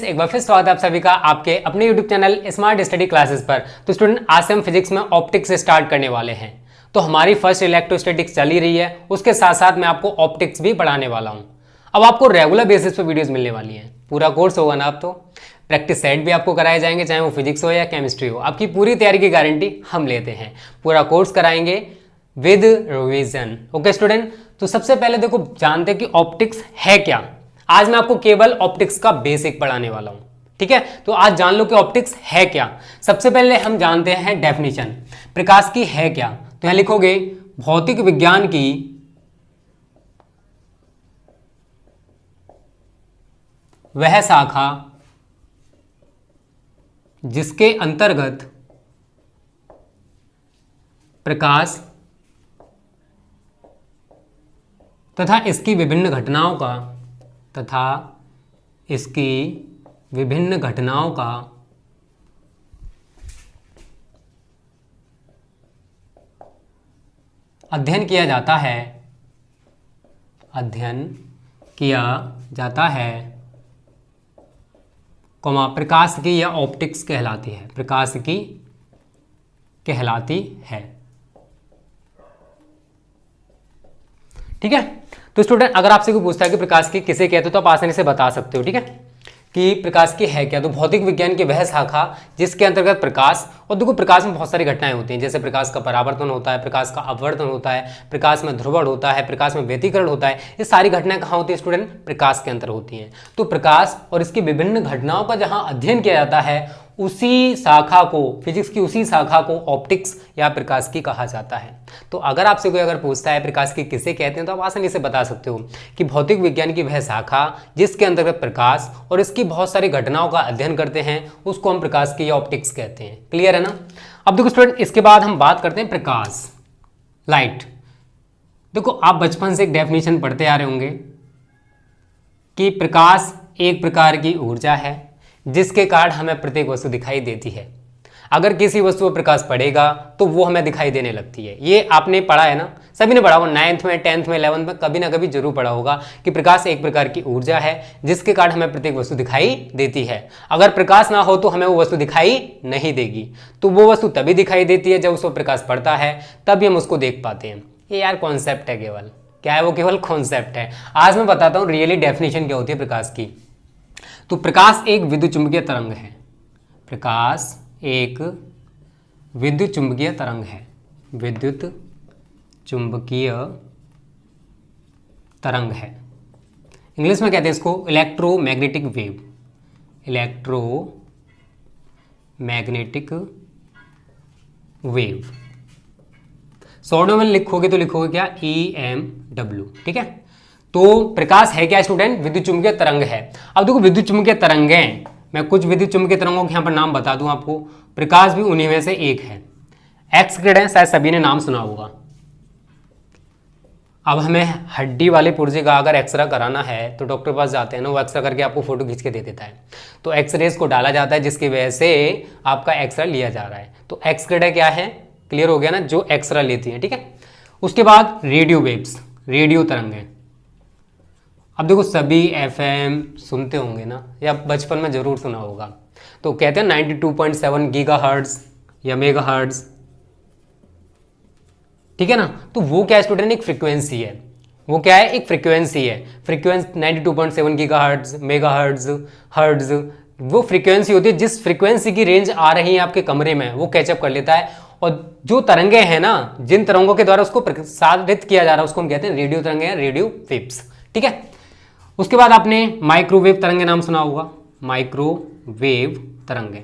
एक बार फिर स्वागत है आप सभी का आपके अपने YouTube channel smart study classes पर। तो स्टूडेंट, आज से हम फिजिक्स में ऑप्टिक्स स्टार्ट करने वाले हैं। तो हमारी फर्स्ट इलेक्ट्रोस्टैटिक्स चल ही रही है, उसके साथ साथ मैं आपको ऑप्टिक्स भी पढ़ाने वाला हूं। अब आपको रेगुलर बेसिस पे वीडियोस मिलने वाली हैं, पूरा कोर्स होगा ना। अब तो प्रैक्टिस सेट भी आपको कराए जाएंगे, चाहे वो फिजिक्स हो या केमिस्ट्री हो। आपकी पूरी तैयारी की गारंटी हम लेते हैं, पूरा कोर्स कराएंगे विद रिवीजन। ओके स्टूडेंट, तो सबसे पहले देखो जानते हैं कि ऑप्टिक्स है क्या। आज मैं आपको केवल ऑप्टिक्स का बेसिक पढ़ाने वाला हूं, ठीक है। तो आज जान लो कि ऑप्टिक्स है क्या। सबसे पहले हम जानते हैं डेफिनेशन, प्रकाश की है क्या। तो यहां लिखोगे भौतिक विज्ञान की वह शाखा जिसके अंतर्गत प्रकाश तथा इसकी विभिन्न घटनाओं का अध्ययन किया जाता है, कॉमा प्रकाश की या ऑप्टिक्स कहलाती है, प्रकाश की कहलाती है। ठीक है। तो स्टूडेंट, अगर आपसे कोई पूछता है कि प्रकाश की किसे कहते हो तो आप आसानी से बता सकते हो, ठीक है, कि प्रकाश की है क्या। तो भौतिक विज्ञान की वह शाखा जिसके अंतर्गत प्रकाश, और देखो प्रकाश में बहुत सारी घटनाएं होती हैं, जैसे प्रकाश का परावर्तन होता है, प्रकाश का अपवर्तन होता है, प्रकाश में ध्रुवण होता है, प्रकाश में व्यतिकरण होता है। ये सारी घटनाएं कहाँ होती है स्टूडेंट? प्रकाश के अंतर होती हैं। तो प्रकाश और इसकी विभिन्न घटनाओं का जहां अध्ययन किया जाता है, उसी शाखा को, फिजिक्स की उसी शाखा को ऑप्टिक्स या प्रकाश की कहा जाता है। तो अगर आपसे कोई अगर पूछता है प्रकाश की किसे कहते हैं, तो आप आसानी से बता सकते हो कि भौतिक विज्ञान की वह शाखा जिसके अंतर्गत प्रकाश और इसकी बहुत सारी घटनाओं का अध्ययन करते हैं, उसको हम प्रकाश की या ऑप्टिक्स कहते हैं। क्लियर है ना। अब देखो स्टूडेंट, इसके बाद हम बात करते हैं प्रकाश, लाइट। देखो आप बचपन से एक डेफिनेशन पढ़ते आ रहे होंगे कि प्रकाश एक प्रकार की ऊर्जा है जिसके कारण हमें प्रत्येक वस्तु दिखाई देती है। अगर किसी वस्तु पर प्रकाश पड़ेगा तो वो हमें दिखाई देने लगती है। ये आपने पढ़ा है ना, सभी ने पढ़ा होगा, 9th में, 10th में, 11th में कभी ना कभी जरूर पढ़ा होगा कि प्रकाश एक प्रकार की ऊर्जा है जिसके कारण हमें प्रत्येक वस्तु दिखाई देती है। अगर प्रकाश ना हो तो हमें वो वस्तु दिखाई नहीं देगी। तो वो वस्तु तभी दिखाई देती है जब उस पर प्रकाश पड़ता है, तभी हम उसको देख पाते हैं। ये यार कॉन्सेप्ट है, केवल क्या है वो, केवल कॉन्सेप्ट है। आज मैं बताता हूँ रियली डेफिनेशन क्या होती है प्रकाश की। तो प्रकाश एक विद्युत चुंबकीय तरंग है, प्रकाश एक विद्युत चुंबकीय तरंग है, विद्युत चुंबकीय तरंग है। इंग्लिश में कहते हैं इसको electromagnetic wave, electromagnetic wave. Short में लिखोगे तो लिखोगे क्या, EMW, ठीक है। तो प्रकाश है क्या स्टूडेंट? विद्युत चुंबकीय तरंग है। अब देखो विद्युत चुंबकीय तरंगें, मैं कुछ विद्युत चुंबकीय तरंगों के यहाँ पर नाम बता दूं आपको। प्रकाश भी उन्हीं में से एक है। एक्स किरण, शायद सभी ने नाम सुना होगा। अब हमें हड्डी वाले पुर्जे का अगर एक्सरे कराना है तो डॉक्टर के पास जाते हैं ना, वो एक्सरे करके आपको फोटो खींच के दे देता है। तो एक्सरेज को डाला जाता है जिसकी वजह से आपका एक्सरे लिया जा रहा है। तो एक्स किरण क्या है, क्लियर हो गया ना, जो एक्सरे लेती है, ठीक है। उसके बाद रेडियो वेव्स, रेडियो तरंगें। अब देखो सभी FM सुनते होंगे ना, या बचपन में जरूर सुना होगा। तो कहते हैं 92.7 गीगाहर्ट्ज या मेगाहर्ट्ज, ठीक है ना। तो वो क्या है स्टूडेंट? एक फ्रीक्वेंसी है। वो क्या है? एक फ्रीक्वेंसी है। फ्रीक्वेंसी 92.7 गीगाहर्ट्ज, मेगाहर्ट्ज, हर्ट्ज, वो फ्रीक्वेंसी होती है। जिस फ्रीक्वेंसी की रेंज आ रही है आपके कमरे में, वो कैचअप कर लेता है। और जो तरंगे हैं ना, जिन तरंगों के द्वारा उसको प्रसारित किया जा रहा है, उसको हम कहते हैं रेडियो तरंगे या रेडियो वेव्स, ठीक है। उसके बाद आपने माइक्रोवेव तरंगे नाम सुना होगा, माइक्रोवेव तरंगे।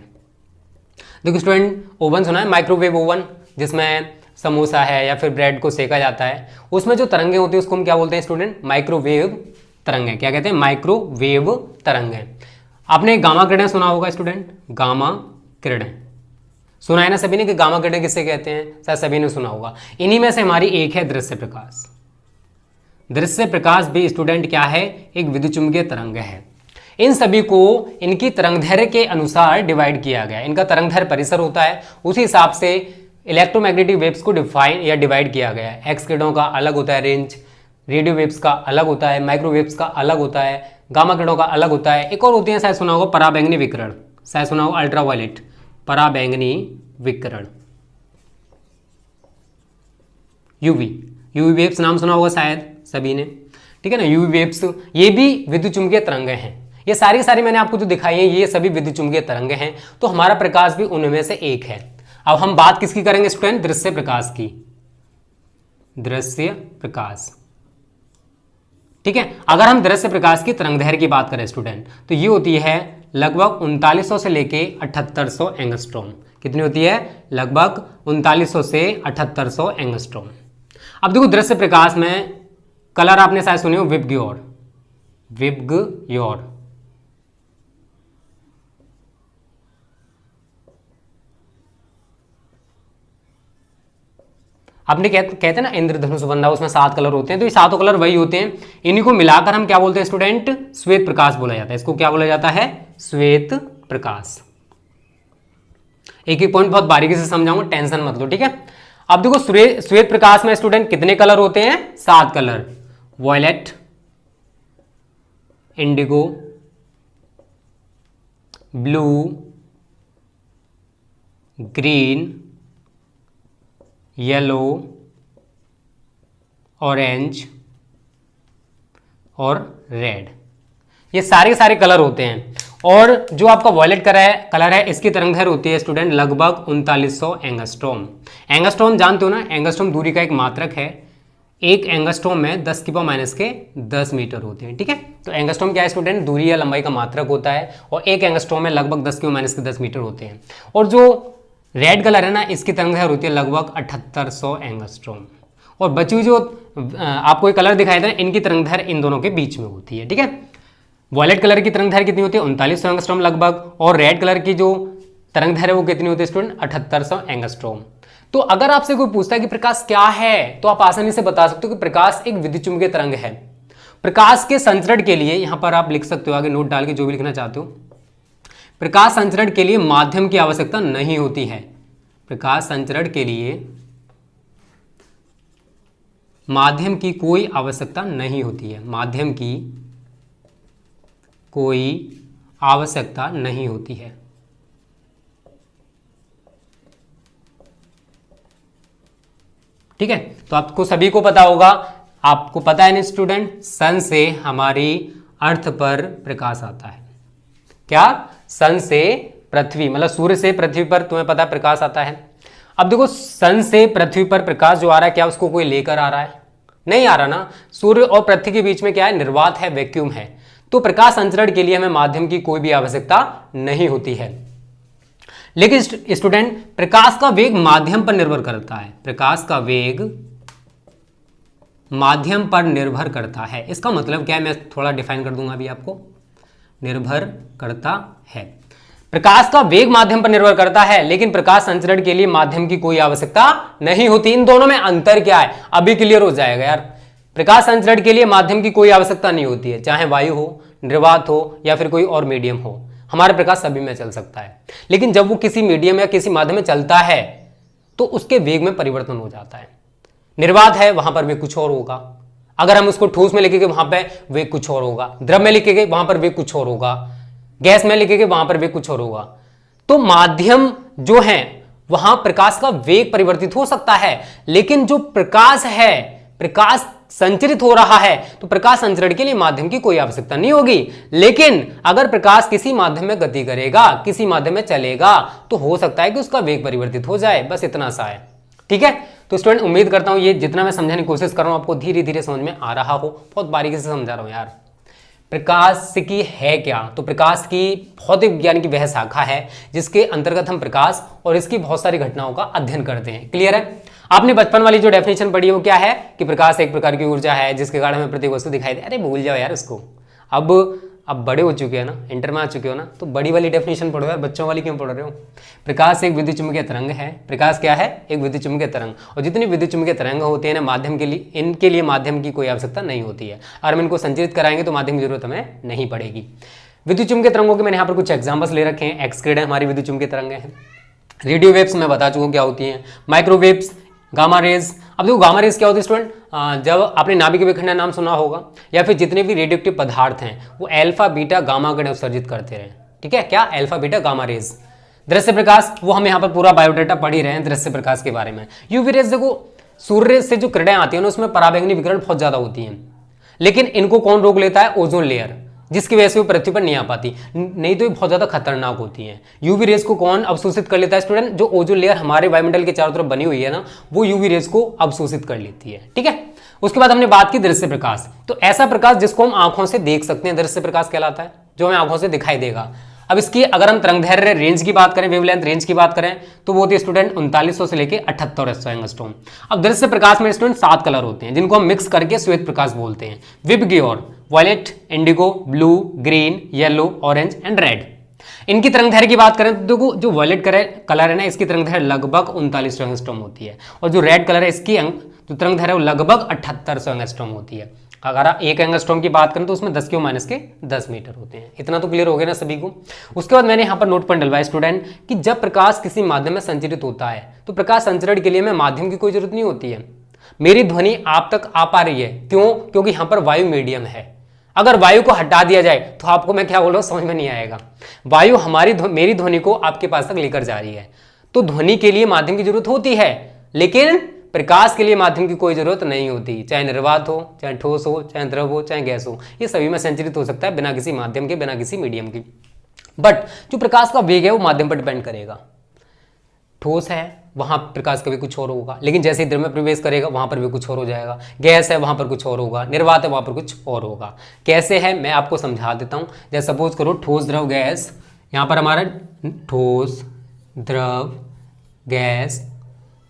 देखो स्टूडेंट, ओवन सुना है, माइक्रोवेव ओवन, जिसमें समोसा है या फिर ब्रेड को सेका जाता है, उसमें जो तरंगे होती है उसको हम क्या बोलते हैं स्टूडेंट? माइक्रोवेव तरंगे। क्या कहते हैं? माइक्रोवेव तरंगे। आपने गामा किरणें सुना होगा स्टूडेंट, गामा किरणें सुना है ना सभी ने कि गामा किरणें किससे कहते हैं? शायद सभी ने सुना होगा। इन्हीं में से हमारी एक है दृश्य प्रकाश। दृश्य प्रकाश भी स्टूडेंट क्या है? एक विद्युत चुंबकीय तरंग है। इन सभी को इनकी तरंगदैर्घ्य के अनुसार डिवाइड किया गया। इनका तरंगदैर्घ्य परिसर होता है, उसी हिसाब से इलेक्ट्रोमैग्नेटिक वेव्स को डिफाइन या डिवाइड किया गया है। एक्स किरणों का अलग होता है रेंज, रेडियो वेव्स का अलग होता है, माइक्रोवेव्स का अलग होता है, गामा किरणों का अलग होता है। एक और होती है, शायद सुना होगा पराबैंगनी विकिरण, शायद सुना होगा अल्ट्रावायलेट, पराबैंगनी विकिरण, यूवी, यूवी वेव्स नाम सुना होगा शायद सभी ने, ठीक है ना। यूवी वेव्स ये भी विद्युत चुंबकीय तरंगें हैं। ये सारी सारी मैंने आपको जो दिखाई है ये सभी विद्युत चुंबकीय तरंगें हैं। तो हमारा प्रकाश भी उनमें से एक है। अब हम बात किसकी करेंगे स्टूडेंट? दृश्य प्रकाश की, दृश्य प्रकाश, ठीक है। अगर हम दृश्य प्रकाश की तरंगदैर्घ्य की बात करें स्टूडेंट, तो ये होती है लगभग 3900 से लेके 7800 एंगस्ट्रॉम। कितनी होती है? लगभग 3900 से 7800 एंगस्ट्रॉम। अब देखो दृश्य प्रकाश में कलर आपने शायद सुने हो विबग्योर, विबग्योर, आपने कहते हैं ना इंद्रधनुष बंधा, उसमें 7 कलर होते हैं, तो ये 7 कलर वही होते हैं। इन्हीं को मिलाकर हम क्या बोलते हैं स्टूडेंट? श्वेत प्रकाश बोला जाता है। इसको क्या बोला जाता है? श्वेत प्रकाश। एक एक पॉइंट बहुत बारीकी से समझाऊंगा, टेंशन मत लो, ठीक है। अब देखो श्वेत प्रकाश में स्टूडेंट कितने कलर होते हैं? 7 colour, violet, indigo, blue, green, yellow, orange और रेड। ये सारे सारे कलर होते हैं। और जो आपका वॉयलेट कलर है इसकी तरंगदैर्घ्य होती है स्टूडेंट लगभग 3900 एंगस्ट्रॉम। एंगस्ट्रॉम जानते हो ना, एंगस्ट्रॉम दूरी का एक मात्रक है। एक एंगस्ट्रॉम में 10⁻⁻10 मीटर होते हैं, ठीक है। तो एंगस्ट्रॉम क्या है स्टूडेंट? दूरी या लंबाई का मात्रक होता है। और एक एंगस्ट्रॉम में लगभग 10⁻⁻10 मीटर होते हैं। और जो रेड कलर है ना, इसकी तरंगदैर्घ्य होती है लगभग 7800 एंगस्ट्रॉम। और बची हुई जो आपको ये कलर दिखाई दे रहा है, इनकी तरंगदैर्घ्य इन दोनों के बीच में होती है, ठीक है। वॉयलेट कलर की तरंगदैर्घ्य कितनी होती है? 3900 एंगस्ट्रॉम लगभग। और रेड कलर की जो तरंगदैर्घ्य है वो कितनी होती है स्टूडेंट? 7800 एंगस्ट्रॉम। तो अगर आपसे कोई पूछता है कि प्रकाश क्या है, तो आप आसानी से बता सकते हो कि प्रकाश एक विद्युत चुम्बकीय तरंग है। प्रकाश के संचरण के लिए यहां पर आप लिख सकते हो आगे नोट डाल के जो भी लिखना चाहते हो। प्रकाश संचरण के लिए माध्यम की आवश्यकता नहीं होती है। प्रकाश संचरण के लिए माध्यम की कोई आवश्यकता नहीं होती है। माध्यम की कोई आवश्यकता नहीं होती है। ठीक है, तो आपको सभी को पता होगा, आपको पता है ना स्टूडेंट, सन से हमारी अर्थ पर प्रकाश आता है। क्या? सन से पृथ्वी, मतलब सूर्य से पृथ्वी पर तुम्हें पता है प्रकाश आता है। अब देखो सन से पृथ्वी पर प्रकाश जो आ रहा है, क्या उसको कोई लेकर आ रहा है? नहीं आ रहा ना। सूर्य और पृथ्वी के बीच में क्या है? निर्वात है, वैक्यूम है। तो प्रकाश संचरण के लिए हमें माध्यम की कोई भी आवश्यकता नहीं होती है। लेकिन स्टूडेंट प्रकाश का वेग माध्यम पर निर्भर करता है। प्रकाश का वेग माध्यम पर निर्भर करता है। इसका मतलब क्या है, मैं थोड़ा डिफाइन कर दूंगा अभी आपको। निर्भर करता है, प्रकाश का वेग माध्यम पर निर्भर करता है, लेकिन प्रकाश संचरण के लिए माध्यम की कोई आवश्यकता नहीं होती। इन दोनों में अंतर क्या है अभी क्लियर हो जाएगा यार। प्रकाश संचरण के लिए माध्यम की कोई आवश्यकता नहीं होती है, चाहे वायु हो, निर्वात हो या फिर कोई और मीडियम हो। हमारा प्रकाश सभी में चल सकता है, लेकिन जब वो किसी मीडियम या किसी माध्यम में चलता है तो उसके वेग में परिवर्तन हो जाता है। निर्वात है, वहां पर वेग कुछ और होगा। अगर हम उसको ठोस में लिखेंगे वहां पे वेग कुछ और होगा, द्रव में लिखेंगे वहां पर वेग कुछ और होगा, गैस में लिखेंगे वहां पर वेग कुछ और होगा। तो माध्यम जो है वहां प्रकाश का वेग परिवर्तित हो सकता है, लेकिन जो प्रकाश है, प्रकाश संचरित हो रहा है, तो प्रकाश संचरण के लिए माध्यम की कोई आवश्यकता नहीं होगी। लेकिन अगर प्रकाश किसी माध्यम में गति करेगा, किसी माध्यम में चलेगा, तो हो सकता है कि उसका वेग परिवर्तित हो जाए। बस इतना सा है, ठीक है। तो स्टूडेंट उम्मीद करता हूं ये जितना मैं समझाने की कोशिश कर रहा हूं आपको धीरे धीरे समझ में आ रहा हो। बहुत बारीकी से समझा रहा हूं यार। प्रकाश की है क्या? तो प्रकाश की भौतिक विज्ञान की वह शाखा है जिसके अंतर्गत हम प्रकाश और इसकी बहुत सारी घटनाओं का अध्ययन करते हैं। क्लियर है? आपने बचपन वाली जो डेफिनेशन पढ़ी है वो क्या है कि प्रकाश एक प्रकार की ऊर्जा है जिसके कारण हमें प्रत्येक वस्तु दिखाई दे। अरे भूल जाओ यार उसको। अब बड़े हो चुके हैं ना, इंटर में आ चुके हो ना, तो बड़ी वाली डेफिनेशन पढ़ो यार, बच्चों वाली क्यों पढ़ रहे हो? प्रकाश एक विद्युत चुम्बकीय तरंग है। प्रकाश क्या है? एक विद्युत चुम्बकीय तरंग। और जितनी विद्युत चुम्बकीय तरंग होती है ना माध्यम के लिए, इनके लिए माध्यम की कोई आवश्यकता नहीं होती है। और हम इनको संचरित कराएंगे तो माध्यम की जरूरत हमें नहीं पड़ेगी। विद्युत चुम्बकीय तरंगों के मैंने यहाँ पर कुछ एग्जाम्पल्स ले रखे हैं। एक्स किरण हमारी विद्युत चुम्बकीय तरंगें हैं। रेडियो वेव्स मैं बता चुका हूँ क्या होती हैं। Microwaves gamma rays. अब देखो गामा रेज क्या होती है स्टूडेंट, जब आपने नाभिक विखंडन नाम सुना होगा या फिर जितने भी रेडियोएक्टिव पदार्थ हैं वो अल्फा बीटा गामा किरण उत्सर्जित करते रहे, ठीक है, क्या अल्फा बीटा गामा रेज। दृश्य प्रकाश, वो हम यहाँ पर पूरा बायोडाटा पढ़ ही रहे हैं दृश्य प्रकाश के बारे में। यूवी रेज, देखो सूर्य से जो किरणें आती हैं ना उसमें पराबैंगनी विकिरण बहुत ज्यादा होती हैं, लेकिन इनको कौन रोक लेता है, ओजोन लेयर, जिसकी वजह से वो पृथ्वी पर नहीं आ पाती, नहीं तो ये बहुत ज्यादा खतरनाक होती हैं। यूवी रेज को कौन अवशोषित कर लेता है स्टूडेंट, जो ओजोन लेयर हमारे वायुमंडल के चारों तरफ बनी हुई है ना, वो यूवी रेज को अवशोषित कर लेती है, ठीक है। उसके बाद हमने बात की दृश्य प्रकाश, तो ऐसा प्रकाश जिसको हम आंखों से देख सकते हैं दृश्य प्रकाश कहलाता है, जो हमें आंखों से दिखाई देगा। अब इसकी अगर हम तरंगदैर्घ्य रेंज की बात करें, वेवलेंथ रेंज की बात करें, तो वो होती है स्टूडेंट 3900 से लेके 7800 एंगस्ट्रॉम। अब दृश्य प्रकाश में स्टूडेंट 7 कलर होते हैं जिनको हम मिक्स करके श्वेत प्रकाश बोलते हैं। विब और violet, indigo, blue, green, yellow, orange and red. इनकी तरंगदैर्घ्य की बात करें तो देखो जो वायलेट कलर है ना, इसकी तरंगदैर्घ्य लगभग 3900 एंगस्ट्रॉम होती है, और जो रेड कलर है इसकी जो तरंगदैर्घ्य है वो लगभग 7800 एंगस्ट्रॉम होती है। अगर आप 1 एंगस्ट्रॉम की बात करें तो उसमें 10⁻⁻10 मीटर होते हैं। इतना तो क्लियर हो गया ना सभी को। उसके बाद मैंने यहाँ पर नोट पर डलवाया स्टूडेंट कि जब प्रकाश किसी माध्यम में संचरित होता है तो प्रकाश संचरण के लिए हमें माध्यम की कोई जरूरत नहीं होती है। मेरी ध्वनि आप तक आ पा रही है, क्यों? क्योंकि यहाँ पर वायु मीडियम है। अगर वायु को हटा दिया जाए तो आपको मैं क्या बोल रहा हूँ समझ में नहीं आएगा। वायु मेरी ध्वनि को आपके पास तक लेकर जा रही है, तो ध्वनि के लिए माध्यम की जरूरत होती है, लेकिन प्रकाश के लिए माध्यम की कोई जरूरत नहीं होती। चाहे निर्वात हो, चाहे ठोस हो, चाहे द्रव हो, चाहे गैस हो, ये सभी में संचरित हो सकता है बिना किसी माध्यम के, बिना किसी मीडियम की। बट जो प्रकाश का वेग है वो माध्यम पर डिपेंड करेगा। ठोस है वहां प्रकाश का भी कुछ और होगा, लेकिन जैसे ही द्रव में प्रवेश करेगा वहां पर भी कुछ और हो जाएगा। गैस है वहां पर कुछ और होगा, निर्वात है वहां पर कुछ और होगा। कैसे है मैं आपको समझा देता हूं। जैसे सपोज करो ठोस, द्रव, गैस, यहां पर हमारा ठोस, द्रव, गैस,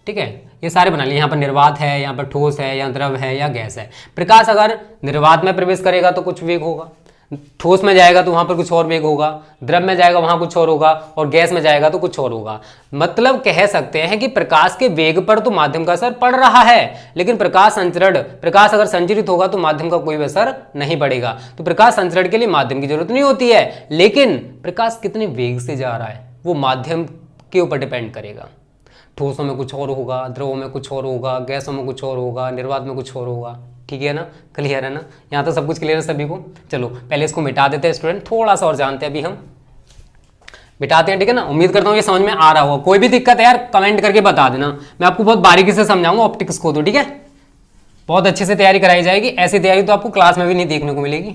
ठीक है, ये सारे बना लिए। यहाँ पर निर्वात है, यहाँ पर ठोस है, या द्रव है, या गैस है। प्रकाश अगर निर्वात में प्रवेश करेगा तो कुछ वेग होगा, ठोस में जाएगा तो वहां पर कुछ और वेग होगा, द्रव में जाएगा वहां कुछ और होगा, और गैस में जाएगा तो कुछ और होगा। मतलब कह सकते हैं कि प्रकाश के वेग पर तो माध्यम का असर पड़ रहा है, लेकिन प्रकाश अगर संचरित होगा तो माध्यम का कोई असर नहीं पड़ेगा। तो प्रकाश संचरण के लिए माध्यम की जरूरत नहीं होती है, लेकिन प्रकाश कितने वेग से जा रहा है वो माध्यम के ऊपर डिपेंड करेगा। ठोसों में कुछ और होगा, द्रवों में कुछ और होगा, गैसों में कुछ और होगा, निर्वात में कुछ और होगा। ठीक है ना, क्लियर है ना, यहाँ तो सब कुछ क्लियर है सभी को। चलो पहले इसको मिटा देते हैं स्टूडेंट, थोड़ा सा और जानते हैं अभी हम, मिटाते हैं, ठीक है ना। उम्मीद करता हूँ ये समझ में आ रहा होगा। कोई भी दिक्कत है यार कमेंट करके बता देना, मैं आपको बहुत बारीकी से समझाऊंगा ऑप्टिक्स को, तो ठीक है, बहुत अच्छे से तैयारी कराई जाएगी। ऐसी तैयारी तो आपको क्लास में भी नहीं देखने को मिलेगी।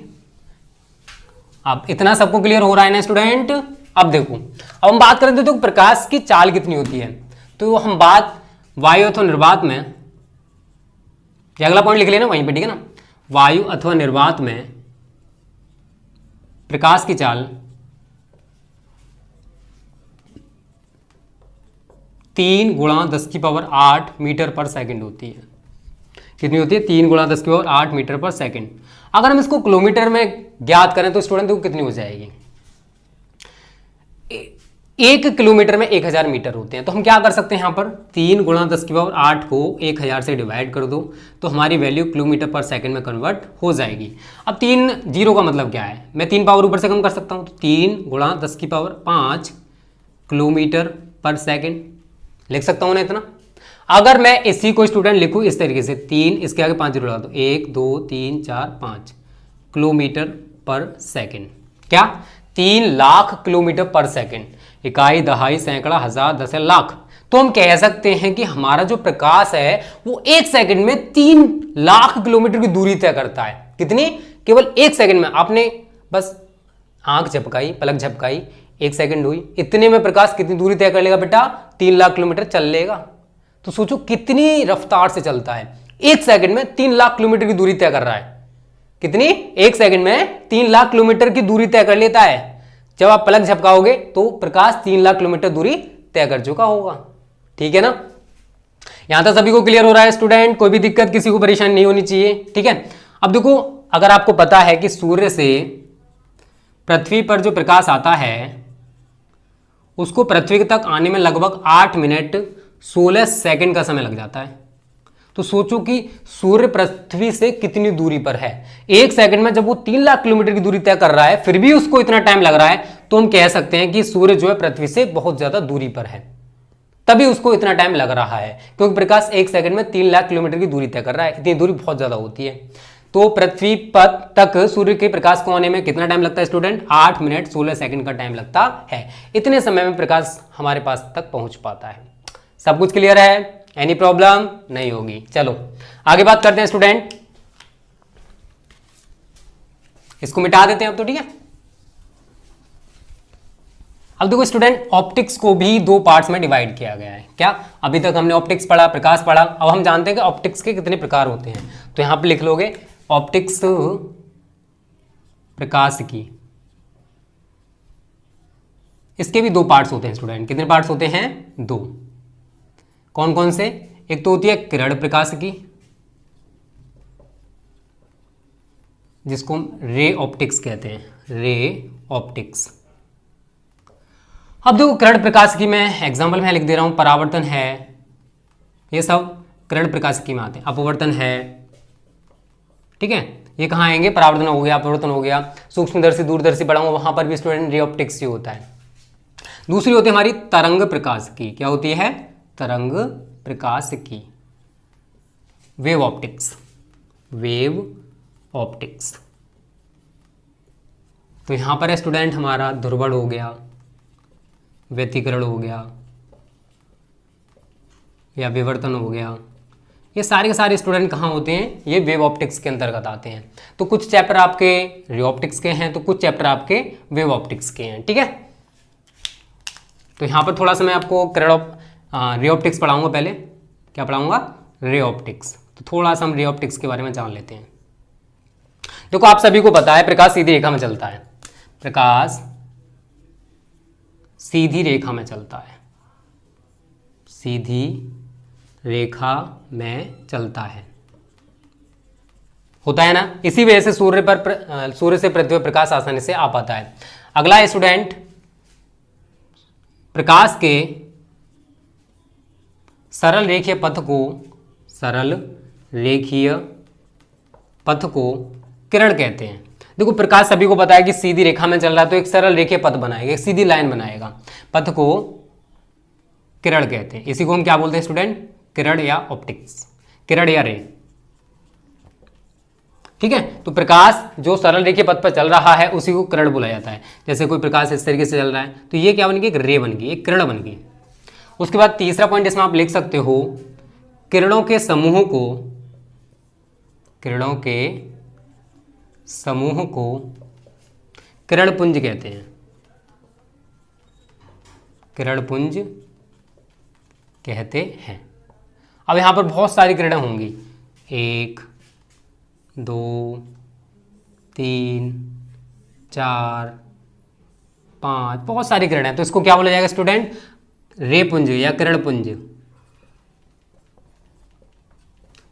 अब इतना सबको क्लियर हो रहा है ना स्टूडेंट। अब देखो, अब हम बात करें तो प्रकाश की चाल कितनी होती है, तो हम बात वायु अथवा निर्वात में, अगला पॉइंट लिख लेना वहीं पे, ठीक है ना। वायु अथवा निर्वात में प्रकाश की चाल 3 × 10⁸ मीटर पर सेकंड होती है। कितनी होती है? 3 × 10⁸ मीटर पर सेकंड। अगर हम इसको किलोमीटर में ज्ञात करें तो स्टूडेंट देखो कितनी हो जाएगी। 1 किलोमीटर में 1000 मीटर होते हैं। तो हम क्या कर सकते हैं, यहाँ पर 3 × 10⁸ को 1000 से डिवाइड कर दो तो हमारी वैल्यू किलोमीटर पर सेकंड में कन्वर्ट हो जाएगी। अब 3 जीरो का मतलब क्या है, मैं 3 पावर ऊपर से कम कर सकता हूँ, तो 3 × 10⁵ किलोमीटर पर सेकंड लिख सकता हूँ ना इतना। अगर मैं इसी को स्टूडेंट लिखूँ इस तरीके से, 3 इसके आगे 5 जीरो लगा दो, 1 2 3 4 5 किलोमीटर पर सेकंड, क्या 3 लाख किलोमीटर पर सेकंड, इकाई, दहाई, सैकड़ा, हजार, दस, लाख। तो हम कह सकते हैं कि हमारा जो प्रकाश है वो 1 सेकंड में 3 लाख किलोमीटर की दूरी तय करता है। कितनी? केवल 1 सेकंड में। आपने बस आंख झपकाई, पलक झपकाई, 1 सेकंड हुई, इतने में प्रकाश कितनी दूरी तय कर लेगा बेटा? 3 लाख किलोमीटर चल लेगा। तो सोचो कितनी रफ्तार से चलता है, 1 सेकंड में 3 लाख किलोमीटर की दूरी तय कर रहा है। कितनी? 1 सेकंड में 3 लाख किलोमीटर की दूरी तय कर लेता है। जब आप पलक झपकाओगे तो प्रकाश 3 लाख किलोमीटर दूरी तय कर चुका होगा। ठीक है ना, यहां तक सभी को क्लियर हो रहा है स्टूडेंट? कोई भी दिक्कत, किसी को परेशानी नहीं होनी चाहिए। ठीक है, अब देखो, अगर आपको पता है कि सूर्य से पृथ्वी पर जो प्रकाश आता है उसको पृथ्वी तक आने में लगभग 8 मिनट 16 सेकंड का समय लग जाता है। तो सोचो कि सूर्य पृथ्वी से कितनी दूरी पर है। 1 सेकंड में जब वो 3 लाख किलोमीटर की दूरी तय कर रहा है फिर भी उसको इतना टाइम लग रहा है, तो हम कह सकते हैं कि सूर्य जो है पृथ्वी से बहुत ज्यादा दूरी पर है। तभी उसको इतना टाइम लग रहा है, क्योंकि प्रकाश 1 सेकंड में 3 लाख किलोमीटर की दूरी तय कर रहा है। इतनी दूरी बहुत ज्यादा होती है। तो पृथ्वी पर तक सूर्य के प्रकाश को आने में कितना टाइम लगता है स्टूडेंट? 8 मिनट 16 सेकंड का टाइम लगता है। इतने समय में प्रकाश हमारे पास तक पहुंच पाता है। सब कुछ क्लियर है? एनी प्रॉब्लम नहीं होगी। चलो आगे बात करते हैं स्टूडेंट, इसको मिटा देते हैं अब तो, ठीक है। अब देखो स्टूडेंट, ऑप्टिक्स को भी 2 पार्ट्स में डिवाइड किया गया है। क्या? अभी तक हमने ऑप्टिक्स पढ़ा, प्रकाश पढ़ा। अब हम जानते हैं कि ऑप्टिक्स के कितने प्रकार होते हैं। तो यहां पे लिख लोगे ऑप्टिक्स प्रकाश की, इसके भी 2 पार्ट्स होते हैं स्टूडेंट। कितने पार्ट्स होते हैं? 2। कौन कौन से? एक तो होती है किरण प्रकाश की, जिसको हम रे ऑप्टिक्स कहते हैं, रे ऑप्टिक्स। अब देखो किरण प्रकाश की मैं एग्जांपल में लिख दे रहा हूं, परावर्तन है, ये सब किरण प्रकाश की में आते हैं। अपवर्तन है, ठीक है, ये कहाँ आएंगे? परावर्तन हो गया, अपवर्तन हो गया। सूक्ष्मदर्शी, दूरदर्शी पढ़ाऊंगा, वहां पर भी स्टूडेंट रे ऑप्टिक्स ही होता है। दूसरी होती है हमारी तरंग प्रकाश की। क्या होती है? तरंग प्रकाश की, वेव ऑप्टिक्स, वेव ऑप्टिक्स। तो यहां पर है स्टूडेंट हमारा ध्रुवण हो गया, व्यतिकरण हो गया, या विवर्तन हो गया। ये सारे के सारे स्टूडेंट कहाँ होते हैं? ये वेव ऑप्टिक्स के अंतर्गत आते हैं। तो कुछ चैप्टर आपके रे ऑप्टिक्स के हैं, तो कुछ चैप्टर आपके वेव ऑप्टिक्स के हैं, ठीक है। तो यहाँ पर थोड़ा सा मैं आपको रे ऑप्टिक्स पढ़ाऊंगा। पहले क्या पढ़ाऊंगा? Ray optics. तो थोड़ा सा हम रे ऑप्टिक्स के बारे में जान लेते हैं। देखो आप सभी को पता है प्रकाश सीधी रेखा में चलता है, प्रकाश सीधी रेखा में चलता है, सीधी रेखा में चलता है, होता है ना। इसी वजह से सूर्य से पृथ्वी पर प्रकाश आसानी से आ पाता है। अगला है स्टूडेंट, प्रकाश के सरल रेखीय पथ को, सरल रेखीय पथ को किरण कहते हैं। देखो प्रकाश सभी को पता है कि सीधी रेखा में चल रहा है, तो एक सरल रेखीय पथ बनाएगा, एक सीधी लाइन बनाएगा, पथ को किरण कहते हैं। इसी को हम क्या बोलते हैं स्टूडेंट? किरण या ऑप्टिक्स, किरण या रे, ठीक है। तो प्रकाश जो सरल रेखीय पथ पर चल रहा है उसी को किरण बोला जाता है। जैसे कोई प्रकाश इस तरीके से चल रहा है तो ये क्या बन गई? एक रे बन गई, एक किरण बन गई। उसके बाद तीसरा पॉइंट इसमें आप लिख सकते हो, किरणों के समूह को, किरणों के समूह को किरणपुंज कहते हैं, किरणपुंज कहते हैं। अब यहां पर बहुत सारी किरणें होंगी, 1 2 3 4 5, बहुत सारी किरणें। तो इसको क्या बोला जाएगा स्टूडेंट? रे पुंज या किरणपुंज।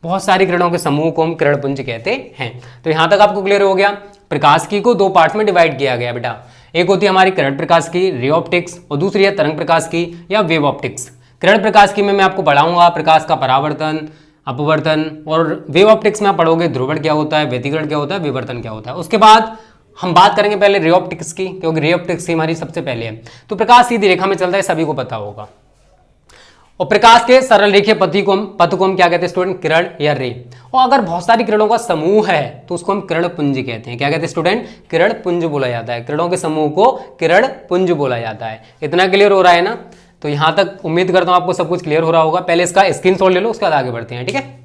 बहुत सारी किरणों के समूह को हम किरणपुंज कहते हैं। तो यहां तक आपको क्लियर हो गया। प्रकाश की को 2 पार्ट्स में डिवाइड किया गया बेटा। एक होती है हमारी किरण प्रकाश की, रे ऑप्टिक्स, और दूसरी है तरंग प्रकाश की या वेव ऑप्टिक्स। किरण प्रकाश की में मैं आपको पढ़ाऊंगा प्रकाश का परावर्तन, अपवर्तन, और वेव ऑप्टिक्स में आप पढ़ोगे ध्रुवण क्या होता है, व्यतिकरण क्या होता है, विवर्तन क्या होता है। उसके बाद हम बात करेंगे पहले रे ऑप्टिक्स की, क्योंकि रे ऑप्टिक्स की हमारी सबसे पहले है। तो प्रकाश सीधी रेखा में चलता है, सभी को पता होगा। और प्रकाश के सरल रेखीय पथ को हम क्या कहते हैं स्टूडेंट? किरण या रे। और अगर बहुत सारी किरणों का समूह है तो उसको हम किरण पुंज कहते हैं। क्या कहते हैं स्टूडेंट? किरण पुंज बोला जाता है। किरणों के समूह को किरण पुंज बोला जाता है। इतना क्लियर हो रहा है ना? तो यहां तक उम्मीद करता हूं आपको सब कुछ क्लियर हो रहा होगा। पहले इसका स्क्रीनशॉट ले लो, उसके बाद आगे बढ़ते हैं, ठीक है।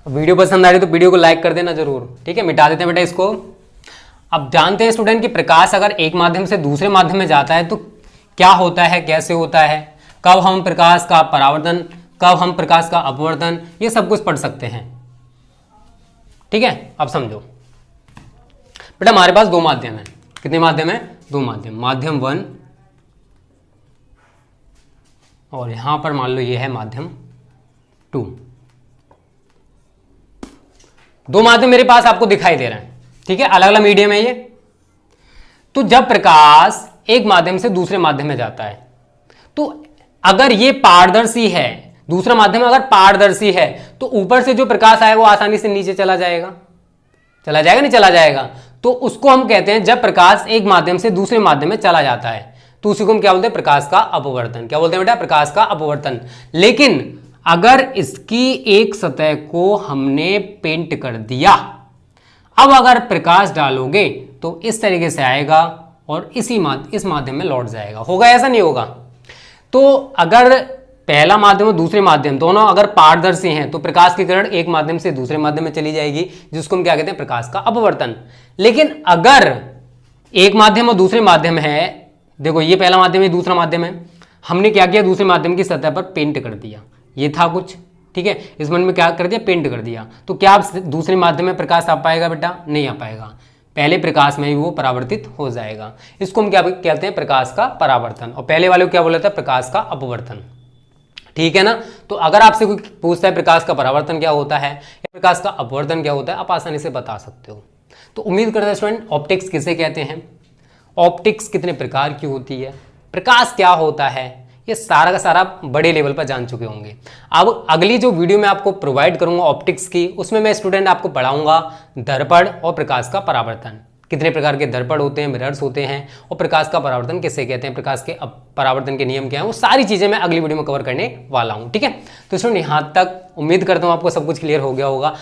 वीडियो पसंद आ रही तो वीडियो को लाइक कर देना जरूर, ठीक है। मिटा देते हैं बेटा इसको। अब जानते हैं स्टूडेंट कि प्रकाश अगर एक माध्यम से दूसरे माध्यम में जाता है तो क्या होता है, कैसे होता है, कब हम प्रकाश का परावर्तन, कब हम प्रकाश का अपवर्तन, ये सब कुछ पढ़ सकते हैं, ठीक है। अब समझो बेटा, हमारे पास 2 माध्यम है। कितने माध्यम है? 2 माध्यम। माध्यम 1 और यहां पर मान लो ये है माध्यम 2। 2 माध्यम मेरे पास आपको दिखाई दे रहे हैं, ठीक है। अलग अलग मीडियम है ये। तो जब प्रकाश एक माध्यम से दूसरे माध्यम में जाता है तो अगर ये पारदर्शी है, दूसरा माध्यम अगर पारदर्शी है तो ऊपर से जो प्रकाश आए वो आसानी से नीचे चला जाएगा, चला जाएगा नहीं चला जाएगा। तो उसको हम कहते हैं जब प्रकाश एक माध्यम से दूसरे माध्यम में चला जाता है तो उसी को हम क्या बोलते हैं, प्रकाश का अपवर्तन। क्या बोलते हैं बेटा, प्रकाश का अपवर्तन। लेकिन अगर इसकी एक सतह को हमने पेंट कर दिया, अब अगर प्रकाश डालोगे तो इस तरीके से आएगा और इस माध्यम में लौट जाएगा। होगा ऐसा नहीं होगा? तो अगर पहला माध्यम और दूसरे माध्यम दोनों अगर पारदर्शी हैं तो प्रकाश की किरण एक माध्यम से दूसरे माध्यम में चली जाएगी, जिसको हम क्या कहते हैं, प्रकाश का अपवर्तन। लेकिन अगर एक माध्यम और दूसरे माध्यम है, देखो ये पहला माध्यम है दूसरा माध्यम है, हमने क्या किया, दूसरे माध्यम की सतह पर पेंट कर दिया, ये था कुछ, ठीक है, इस मन में क्या कर दिया, पेंट कर दिया, तो क्या अब दूसरे माध्यम में प्रकाश आ पाएगा बेटा? नहीं आ पाएगा, पहले प्रकाश में ही वो परावर्तित हो जाएगा। इसको हम क्या कहते हैं, प्रकाश का परावर्तन। और पहले वाले को क्या बोला था, प्रकाश का अपवर्तन। ठीक है ना? तो अगर आपसे कोई पूछता है प्रकाश का परावर्तन क्या होता है या प्रकाश का अपवर्तन क्या होता है, आप आसानी से बता सकते हो। तो उम्मीद करता है स्टूडेंट, ऑप्टिक्स किसे कहते हैं, ऑप्टिक्स कितने प्रकार की होती है, प्रकाश क्या होता है, ये सारा का सारा बड़े लेवल पर जान चुके होंगे। अब अगली जो वीडियो मैं आपको प्रोवाइड करूंगा ऑप्टिक्स की, उसमें मैं स्टूडेंट आपको पढ़ाऊंगा दर्पण और प्रकाश का परावर्तन, कितने प्रकार के दर्पण होते हैं, मिरर्स होते हैं, और प्रकाश का परावर्तन किसे कहते हैं, प्रकाश के परावर्तन के नियम क्या हैं, वो सारी चीजें मैं अगली वीडियो में कवर करने वाला हूं। ठीक है, तो स्टूडेंट यहाँ तक उम्मीद करता हूँ आपको सब कुछ क्लियर हो गया होगा।